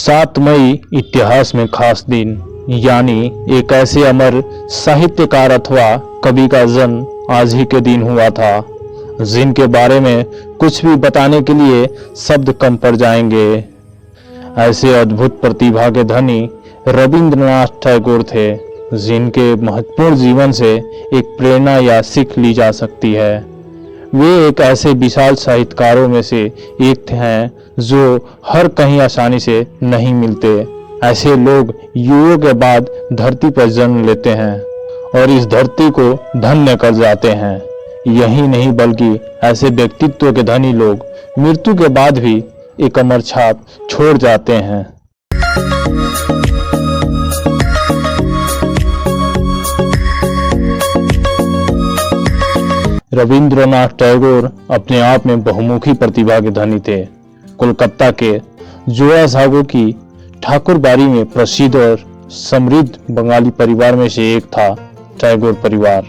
7 मई इतिहास में खास दिन, यानी एक ऐसे अमर साहित्यकार अथवा कवि का जन्म आज ही के दिन हुआ था, जिनके बारे में कुछ भी बताने के लिए शब्द कम पड़ जाएंगे। ऐसे अद्भुत प्रतिभा के धनी रविंद्रनाथ टैगोर थे, जिनके महत्वपूर्ण जीवन से एक प्रेरणा या सीख ली जा सकती है। वे एक ऐसे विशाल साहित्यकारों में से एक हैं जो हर कहीं आसानी से नहीं मिलते। ऐसे लोग युगों के बाद धरती पर जन्म लेते हैं और इस धरती को धन्य कर जाते हैं। यही नहीं बल्कि ऐसे व्यक्तित्व के धनी लोग मृत्यु के बाद भी एक अमर छाप छोड़ जाते हैं। रविंद्रनाथ टैगोर अपने आप में बहुमुखी प्रतिभा के धनी थे। कोलकाता के जोया साहू की ठाकुर बाड़ी में प्रसिद्ध और समृद्ध बंगाली परिवार में से एक था टैगोर परिवार,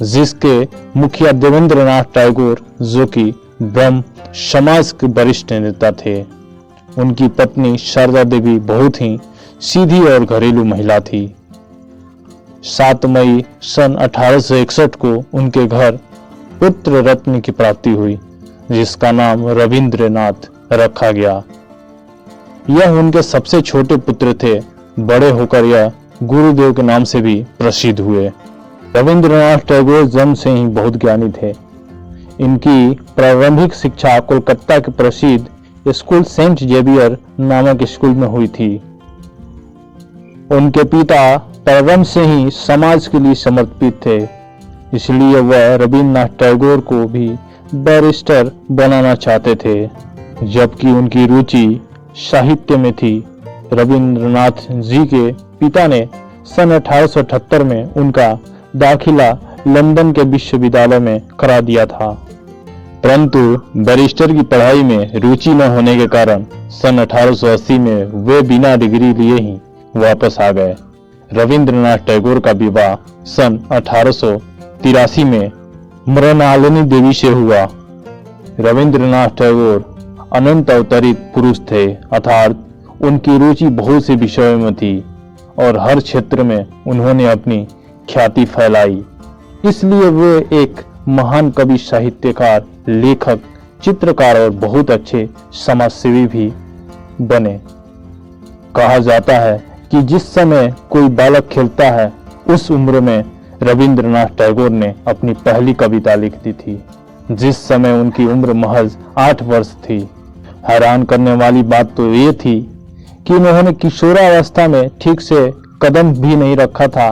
जिसके मुखिया देवेंद्रनाथ टैगोर जो कि ब्रह्म समाज के वरिष्ठ नेता थे। उनकी पत्नी शारदा देवी बहुत ही सीधी और घरेलू महिला थी। 7 मई सन 1861 को उनके घर पुत्र रत्न की प्राप्ति हुई, जिसका नाम रविंद्रनाथ रखा गया। यह उनके सबसे छोटे पुत्र थे। बड़े होकर यह गुरुदेव के नाम से भी प्रसिद्ध हुए। रविंद्रनाथ टैगोर जन्म से ही बहुत ज्ञानी थे। इनकी प्रारंभिक शिक्षा कोलकाता के प्रसिद्ध स्कूल सेंट जेवियर नामक स्कूल में हुई थी। उनके पिता प्रारंभ से ही समाज के लिए समर्पित थे, इसलिए वह रविंद्रनाथ टैगोर को भी बैरिस्टर बनाना चाहते थे, जबकि उनकी रुचि साहित्य में थी। रविंद्रनाथ जी के पिता ने सन 1878 में उनका दाखिला लंदन के विश्वविद्यालय में करा दिया था, परंतु बैरिस्टर की पढ़ाई में रुचि न होने के कारण सन 1880 में वे बिना डिग्री लिए ही वापस आ गए। रविंद्रनाथ टैगोर का विवाह सन 1883 में मृणालिनी देवी से हुआ। रविंद्रनाथ टैगोर अनंत अवतरित पुरुष थे, अर्थात उनकी रुचि बहुत से विषयों में थी और हर क्षेत्र में उन्होंने अपनी ख्याति फैलाई। इसलिए वे एक महान कवि, साहित्यकार, लेखक, चित्रकार और बहुत अच्छे समाजसेवी भी बने। कहा जाता है कि जिस समय कोई बालक खेलता है, उस उम्र में रविंद्रनाथ टैगोर ने अपनी पहली कविता लिख दी थी, जिस समय उनकी उम्र महज 8 वर्ष थी। हैरान करने वाली बात तो ये थी कि उन्होंने किशोरावस्था में ठीक से कदम भी नहीं रखा था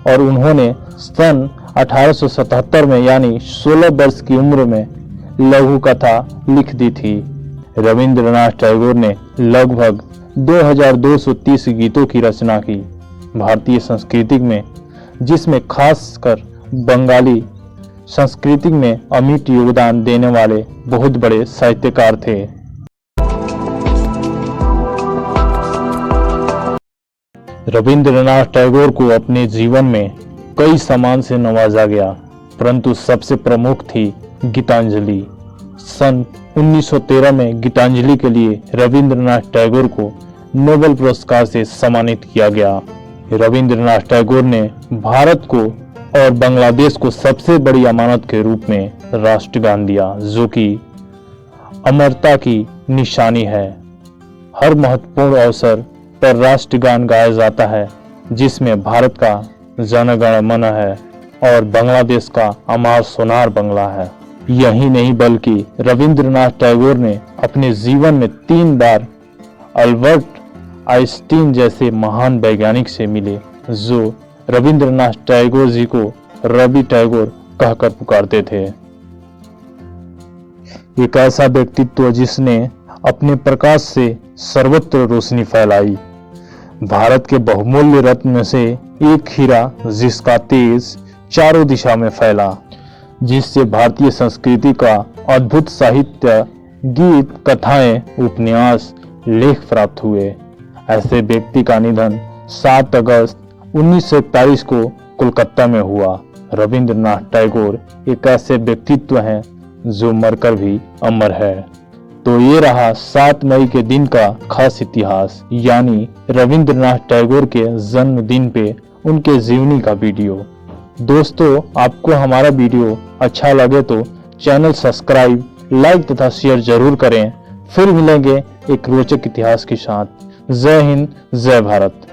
और उन्होंने सन 1877 में यानी 16 वर्ष की उम्र में लघु कथा लिख दी थी। रविंद्रनाथ टैगोर ने लगभग 2230 गीतों की रचना की। भारतीय संस्कृति में, जिसमें खासकर बंगाली संस्कृति में अमिट योगदान देने वाले बहुत बड़े साहित्यकार थे। रविंद्रनाथ टैगोर को अपने जीवन में कई सम्मान से नवाजा गया, परंतु सबसे प्रमुख थी गीतांजलि। सन 1913 में गीतांजलि के लिए रविंद्रनाथ टैगोर को नोबेल पुरस्कार से सम्मानित किया गया। रविंद्रनाथ टैगोर ने भारत को और बांग्लादेश को सबसे बड़ी अमानत के रूप में राष्ट्रगान दिया, जो कि अमरता की निशानी है। हर महत्वपूर्ण अवसर पर राष्ट्रगान गाया जाता है, जिसमें भारत का जन गण मन है और बांग्लादेश का अमर सोनार बंगला है। यही नहीं बल्कि रविंद्रनाथ टैगोर ने अपने जीवन में 3 बार अल्बर्ट आइंस्टीन जैसे महान वैज्ञानिक से मिले, जो रविंद्रनाथ टैगोर जी को रवि टैगोर कहकर पुकारते थे। एक ऐसा व्यक्तित्व जिसने अपने प्रकाश से सर्वत्र रोशनी फैलाई। भारत के बहुमूल्य रत्न में से एक हीरा, जिसका तेज चारों दिशा में फैला, जिससे भारतीय संस्कृति का अद्भुत साहित्य, गीत, कथाएं, उपन्यास, लेख प्राप्त हुए। ऐसे व्यक्ति का निधन 7 अगस्त 1941 को कोलकाता में हुआ। रविंद्रनाथ टैगोर एक ऐसे व्यक्तित्व हैं जो मरकर भी अमर है। तो ये रहा 7 मई के दिन का खास इतिहास, यानी रविंद्रनाथ टैगोर के जन्मदिन पे उनके जीवनी का वीडियो। दोस्तों, आपको हमारा वीडियो अच्छा लगे तो चैनल सब्सक्राइब, लाइक तथा शेयर जरूर करें। फिर मिलेंगे एक रोचक इतिहास के साथ। जय हिंद, जय भारत।